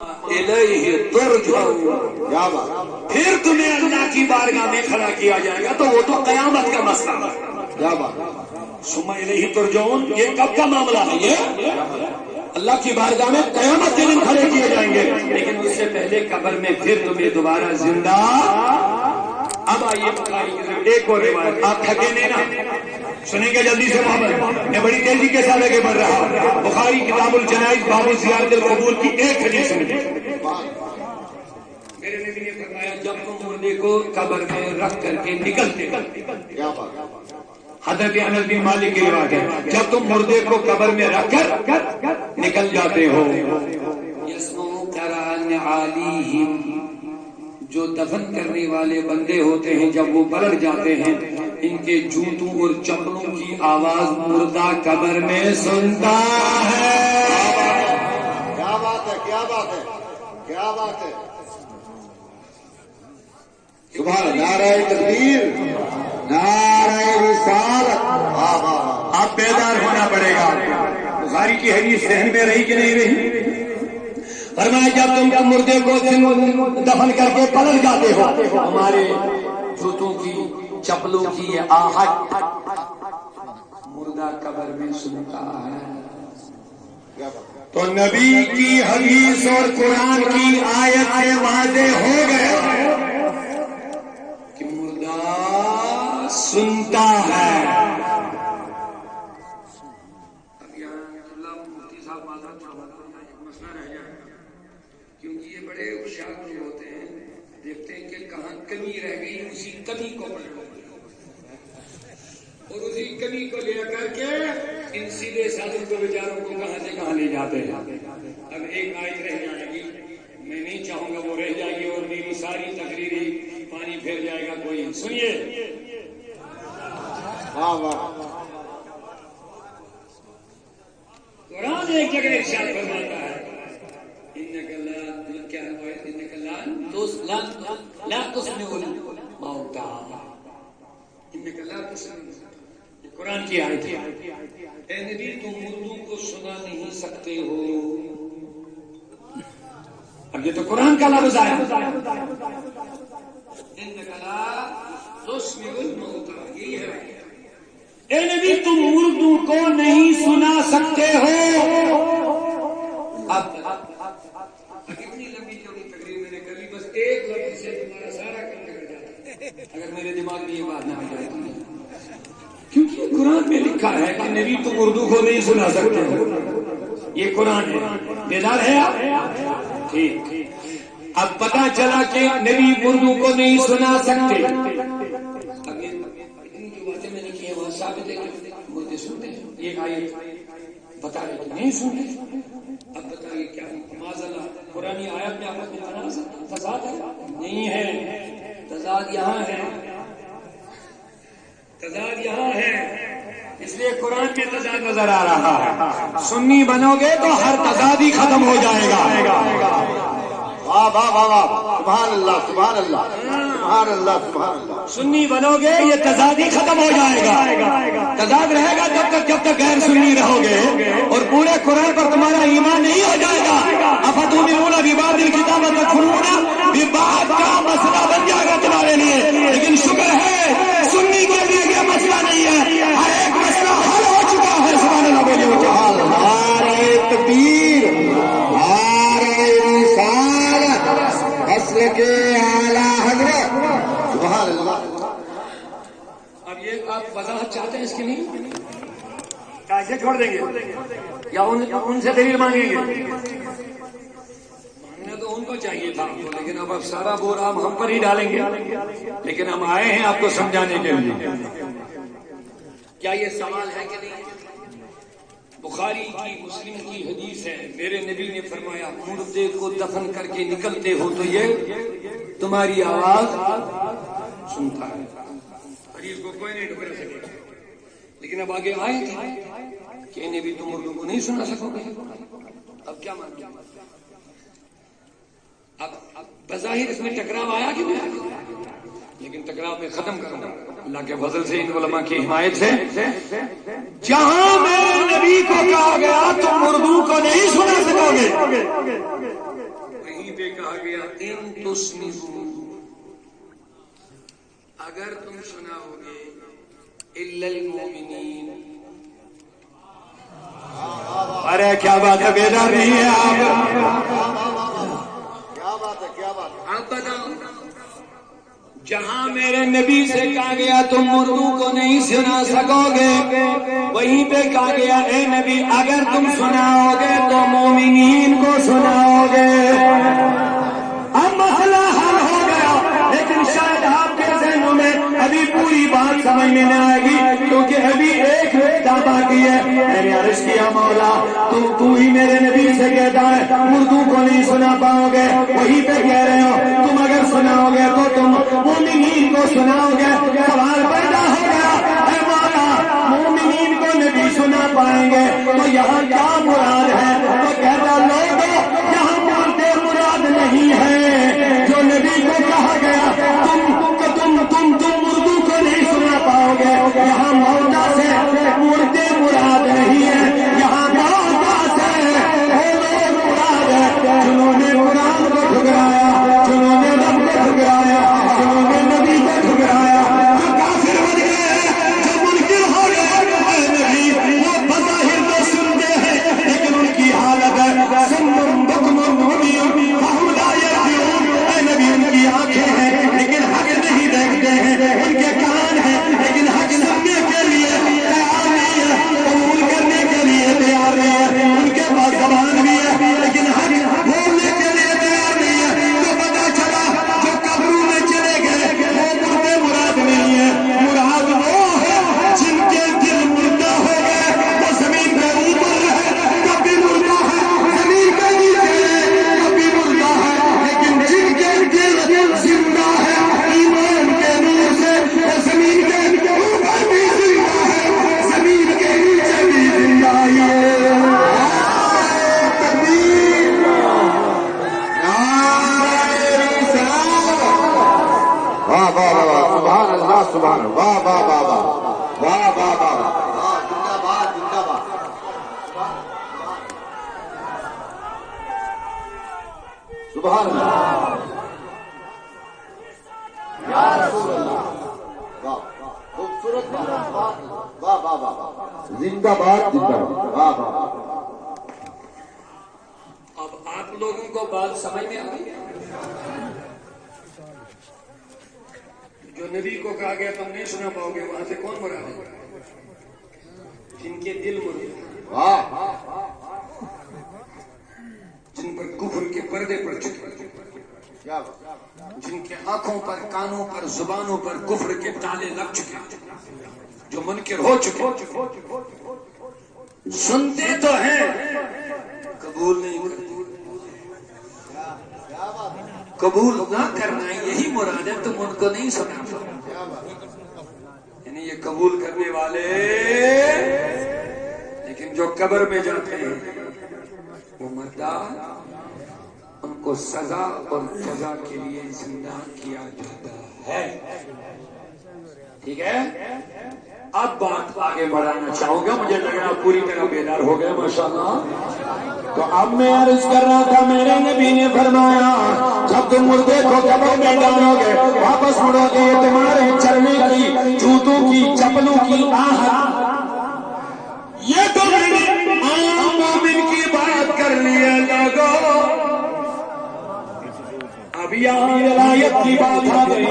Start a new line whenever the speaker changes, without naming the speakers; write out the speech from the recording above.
الیہ ترجعون، پھر تمہیں اللہ کی بارگاہ میں کھڑا کیا جائے گا، تو وہ تو قیامت کا مسئلہ ہے۔ ثم الیہ ترجعون، یہ کب کا معاملہ ہے؟ یہ اللہ کی بارگاہ میں قیامت کے دن کھڑے کیے جائیں گے، لیکن اس سے پہلے قبر میں پھر تمہیں دوبارہ زندہ۔ اب آئیے بخاری ایک اور روایت، آپ تھکے نہیں نا، سنیں گے جلدی سے محمد، میں بڑی تیزی کے ساتھ آگے بڑھ رہا ہوں۔ بخاری کتاب الجنائز باب زیارت القبور کی ایک حدیث میں میرے نبی نے فرمایا، جب تم مردے کو قبر میں رکھ کر کے نکلتے، حضرت انس بن مالک کی روایت ہے، جب تم مردے کو قبر میں رکھ کر نکل جاتے ہو، یسمعوا قران علیہم، جو دفن کرنے والے بندے ہوتے ہیں جب وہ پلٹ جاتے ہیں، ان کے جوتوں اور چپلوں کی آواز مردہ قبر میں سنتا ہے۔
کیا بات ہے، کیا بات ہے، کیا بات ہے، سبحان نعرہ تکبیر، نعرہ رسالت۔
اب بیدار ہونا پڑے گا۔ بخاری کی حدیث ذہن میں رہی کہ نہیں رہی؟ فرمایا، جب تم مردے کو دفن کر کے پلٹ جاتے ہو، ہمارے جوتوں کی چپلوں کی یہ آہٹ مردہ قبر میں سنتا ہے۔ تو نبی کی حدیث اور قرآن کی آیت سے واضح ہو گئے کہ مردہ سنتا ہے۔ کیونکہ یہ بڑے ہوشیار لوگ ہوتے ہیں، دیکھتے ہیں کہ کہاں کمی رہ گئی، اسی کمی کو پکڑو اور اسی کمی کو لے کر کے ان سیدھے سادھوں کو بیچاروں کو کہاں سے کہاں لے جاتے ہیں۔ اب ایک آیت رہ جائے گی، میں نہیں چاہوں گا وہ رہ جائے گی اور میری ساری تقریری پانی پھیر جائے گا۔ کوئی سنیے، قرآن ایک جگہ ارشاد فرماتا ہے، لا تسمع الموتى، انك لا تسمع، قرآن کی آیت ہے۔ اے نبی، تم مردوں کو سنا نہیں سکتے ہو۔ اب یہ تو قرآن کا لفظ آیا، انك لا تسمع الموتى، یہی ہے۔ اے نبی، تم مردوں کو نہیں سنا سکتے ہو۔ اب اتنی لمبی چوڑی تقریر میں نے کری، بس ایک لفظ سے تمہارا سارا کام نکل جاتا ہے اگر میرے دماغ میں یہ بات نہ آ جائے، کیونکہ قرآن میں لکھا ہے کہ نبی تم اردو کو نہیں سنا سکتے ہو۔ یہ قرآن ہے، بیدار ہے آپ؟ ٹھیک، اب پتا چلا کہ نبی اردو کو نہیں سنا سکتے۔ اب یہ اتنی جو باتیں میں نے کی ہیں وہاں ثابت ہے کہ مردے سنتے ہیں، یہ آیت بتا رہے کہ نہیں سنتے۔ اب بتائیے کیا معاذ اللہ قرآنی آیت میں آپس میں تضاد ہے؟ نہیں ہے، تضاد یہاں ہے، تضاد یہاں ہے، اس لیے قرآن میں تضاد نظر آ رہا ہے۔ سنی بنو گے تو ہر تضاد ہی ختم ہو جائے گا۔
واہ واہ واہ واہ، سبحان اللہ، سبحان اللہ، سبحان اللہ، سبحان اللہ۔
سنی بنو گے یہ تضاد ہی ختم ہو جائے گا۔ تضاد رہے گا جب تک غیر سنی رہو گے اور پورے قرآن پر تمہارا ایمان نہیں ہو جائے گا۔ افتؤمنون ببعض الکتاب وتکفرون ببعض کا مسئلہ بن جائے گا تمہارے لیے، لیکن شکر ہے سنی کے لیے یہ مسئلہ نہیں ہے، ہر ایک مسئلہ حل ہو چکا ہے۔ سبحان اللہ، بولے
نعرہ تکبیر، نعرہ رسالت، اصل کے اعلیٰ حضرت، سبحان اللہ۔
اب یہ آپ وضاحت چاہتے ہیں اس کی؟ نہیں، ایسے چھوڑ دیں گے یا ان سے دلیل مانگیں گے؟ مانگنا تو ان کو چاہیے تھا، لیکن اب سارا بور آپ ہم پر ہی ڈالیں گے، لیکن ہم آئے ہیں آپ کو سمجھانے کے لیے۔ کیا یہ سوال ہے کہ نہیں؟ بخاری کی مسلم کی حدیث ہے، میرے نبی نے فرمایا، مردے کو دفن کر کے نکلتے ہو تو یہ تمہاری آواز سنتا ہے۔ حدیث کو کوئی نہیں ٹکرا سکے، لیکن اب آگے آئے تھے کہ نبی تم مردوں کو نہیں سنا سکو گے۔ اب کیا مانتے؟ اب بظاہر اس میں ٹکراؤ آیا کہ نہیں آیا، لیکن ٹکراؤ میں ختم کرنا اللہ کے فضل سے، ان علماء کی حمایت سے۔ جہاں میرے نبی کو کہا گیا تم اردو کو نہیں سنا سکو گے، پہ کہا گیا ان تسمعوا، اگر تم سناؤ گے، الا المؤمنین. ارے کیا بات ہے، بیدار نہیں ہے آپ؟
کیا بات ہے، کیا بات ہے.
آپ بتاؤ، جہاں میرے نبی سے کہا گیا تم مردوں کو نہیں سنا سکو گے، وہیں پہ کہا گیا اے نبی اگر تم سناؤ گے تو مومنین کو سناؤ گے. اب مسئلہ حل ہو گیا، لیکن شاید آپ کے ذہنوں میں ابھی پوری بات سمجھ میں نہ آئے گی، کیونکہ ابھی ایک نقطہ باقی ہے. میں نے عرض کیا مولا تو ہی میرے نبی سے کہتا ہے مردوں کو نہیں سنا پاؤ گے، وہیں پہ کہہ رہے ہو تم اگر سناؤ گے تو تم مومنین کو سناؤ گے. سوال پیدا ہو گیا اے مولا مومنین کو نبی سنا پائیں گے تو یہاں کیا مراد ہے؟ تو کہتا لوگوں یہاں مردے مراد نہیں ہے، جو نبی کو کہا گیا تم مردوں کو نہیں سنا پاؤ گے، یہاں موتا سے مردے مراد نہیں ہے، یہاں موتا سے وہ لوگ مراد ہے جنہوں نے قرآن کو ٹھکرایا، جنہوں نے رب کو ٹھکرایا، جنہوں نے نبی کو ٹھکرایا، جو کافر بن گئے، جو منکر ہو گئے. اے نبی وہ بظاہر تو سنتے ہیں لیکن ان کی حالت ہے سم بکم عمی فہم لا یرجعون. اے نبی ان کی آنکھیں ہیں لیکن حق نہیں دیکھتے ہیں، ان کے کان ہیں لیکن حق سننے کے لیے تیار نہیں ہے، قبول کرنے کے لیے تیار نہیں ہے. ان کے پاس زبان بھی ہے لیکن حق بولنے کے لیے تیار نہیں ہے. تو پتا چلا جو قبروں میں چلے گئے وہ مردے مراد نہیں ہے، مراد وہ ہے جن کے دل مردہ ہو گئے، وہ زمین پہ اوپر رہے تب بھی مردہ ہے، زمین پہ نیچے تب بھی مردہ ہے، لیکن جن کے دل زندہ ہے ایمان کے نور سے، وہ زمین کے اوپر بھی زندہ ہے، زمین کے نیچے بھی زندہ ہے.
واہ واہ واہ واہ، سبحان اللہ، سبحان اللہ، واہ واہ واہ واہ واہ واہ واہ واہ، زندہ باد، زندہ باد. سبحان اللہ، یا رسول اللہ، واہ خوبصورت بات، واہ واہ واہ واہ، زندہ باد، زندہ باد، واہ واہ.
اب آپ لوگوں کو بات سمجھ میں آ گئی؟ جو نبی کو کہا گیا تم نہیں سنا پاؤ گے، وہاں سے کون مراد ہے؟ جن کے دل مردے ہیں،
واہ،
جن پر کفر کے پردے پڑ چکے،
کیا بات.
جن کے آنکھوں پر، کانوں پر، زبانوں پر کفر کے تالے لگ چکے، جو منکر ہو چکے، سنتے تو ہیں قبول نہیں کرتے. قبول نہ کرنا یہی مراد ہے، تم ان کو نہیں سنا. یعنی یہ قبول کرنے والے لیکن جو قبر میں جاتے ہیں وہ مردار، ان کو سزا اور سزا کے لیے زندہ کیا جاتا ہے. ٹھیک ہے، اب بات آگے بڑھانا چاہوں گا، مجھے لگ رہا پوری طرح بیدار ہو گئے ماشاءاللہ. تو اب میں عرض کر رہا تھا میرے نبی نے فرمایا جب تم مردے کو قبر میں ڈالو گے واپس مڑو گے، تمہارے چلنے کی، جوتوں کی، چپلوں کی آہٹ، یہ تو میں نے عام مومن کی بات کر لی ہے. لوگوں اب یہاں ولایت کی بات آ گئی